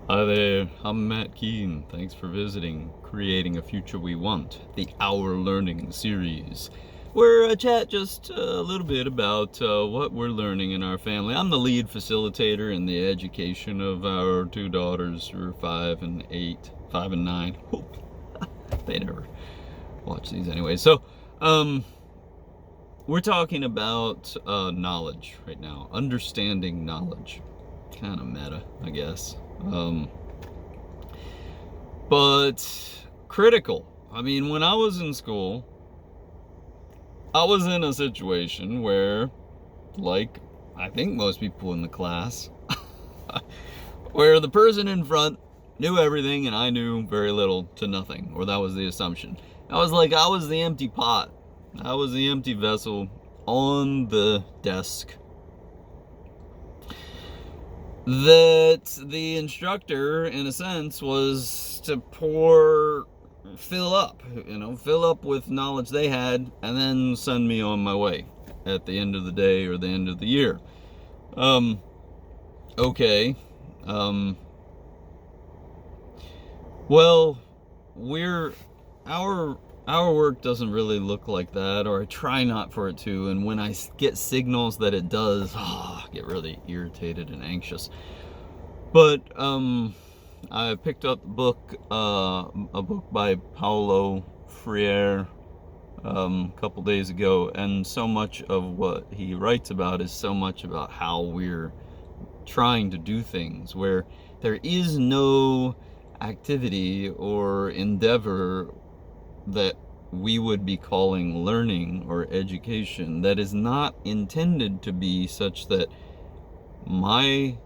Hi there, I'm Matt Keene. Thanks for visiting Creating a Future We Want, the Our Learning series, where I chat just a little bit about what we're learning in our family. I'm the lead facilitator in the education of our two daughters who are 5 and 8, 5 and 9. They never watch these anyway. So, we're talking about knowledge right now, understanding knowledge. Kind of meta, I guess. But critical. I mean, when I was in school, I was in a situation where, like, I think most people in the class, where the person in front knew everything and I knew very little to nothing, or that was the assumption. I was the empty pot. I was the empty vessel on the desk that the instructor, in a sense, was to fill up with knowledge they had, and then send me on my way at the end of the day or the end of the year. Okay. Well, our work doesn't really look like that, or I try not for it to, and when I get signals that it does, I get really irritated and anxious. But I picked up a book by Paulo Freire a couple days ago, and so much of what he writes about is so much about how we're trying to do things, where there is no activity or endeavor that we would be calling learning or education that is not intended to be such that my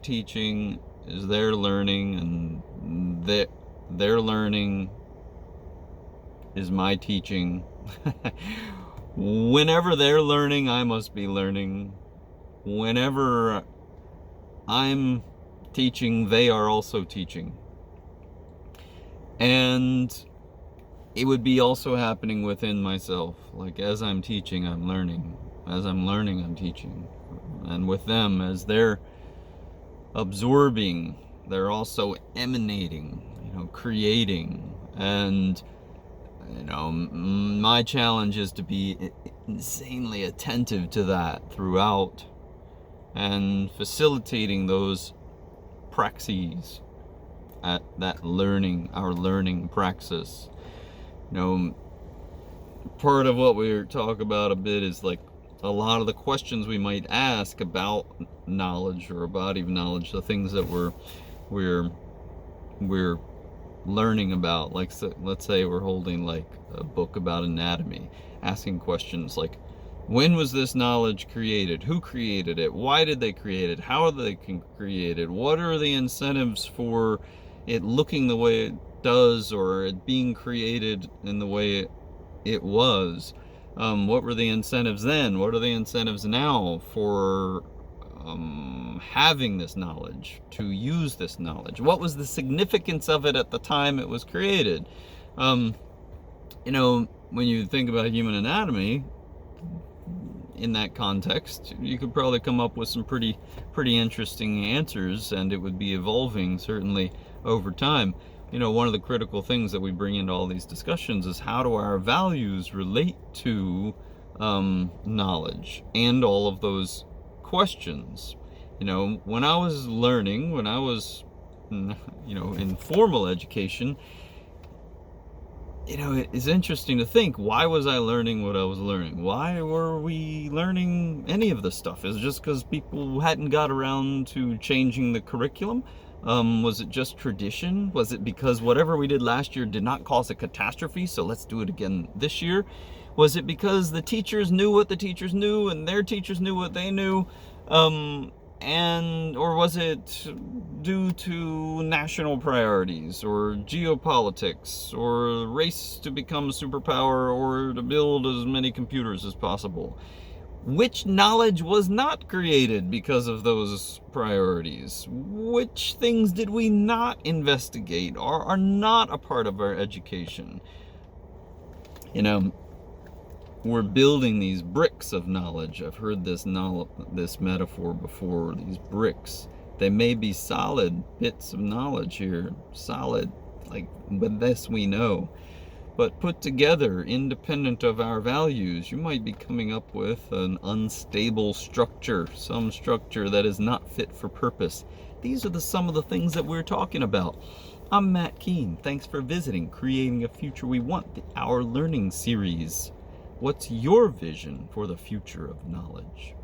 teaching is their learning, and their learning is my teaching. Whenever they're learning, I must be learning. Whenever I'm teaching, they are also teaching. And it would be also happening within myself. Like, as I'm teaching, I'm learning. As I'm learning, I'm teaching. And with them, as they're absorbing, they're also emanating, creating. And, my challenge is to be insanely attentive to that throughout, and facilitating those praxis at that our learning praxis. Part of what we talk about a bit is like a lot of the questions we might ask about knowledge or a body of knowledge, the things that we're learning about. Like, so, let's say we're holding like a book about anatomy, asking questions like, when was this knowledge created? Who created it? Why did they create it? How are they created? What are the incentives for it looking the way it does, or it being created in the way it was? What were the incentives then? What are the incentives now for having this knowledge, to use this knowledge? What was the significance of it at the time it was created? When you think about human anatomy, in that context, you could probably come up with some pretty interesting answers, and it would be evolving certainly over time. One of the critical things that we bring into all these discussions is, how do our values relate to knowledge and all of those questions? When I was learning, when I was in formal education, it is interesting to think, why was I learning what I was learning? Why were we learning any of this stuff? Is it just because people hadn't got around to changing the curriculum? Was it just tradition? Was it because whatever we did last year did not cause a catastrophe, so let's do it again this year? Was it because the teachers knew what the teachers knew and their teachers knew what they knew? Or was it due to national priorities, or geopolitics, or race to become a superpower, or to build as many computers as possible? Which knowledge was not created because of those priorities? Which things did we not investigate, or are not a part of our education? We're building these bricks of knowledge. I've heard this metaphor before, these bricks They may be solid bits of knowledge here, solid, like, but this we know. But put together, independent of our values, you might be coming up with an unstable structure, some structure that is not fit for purpose. These are some of the things that we're talking about. I'm Matt Keene. Thanks for visiting Creating a Future We Want, the Our Learning series. What's your vision for the future of knowledge?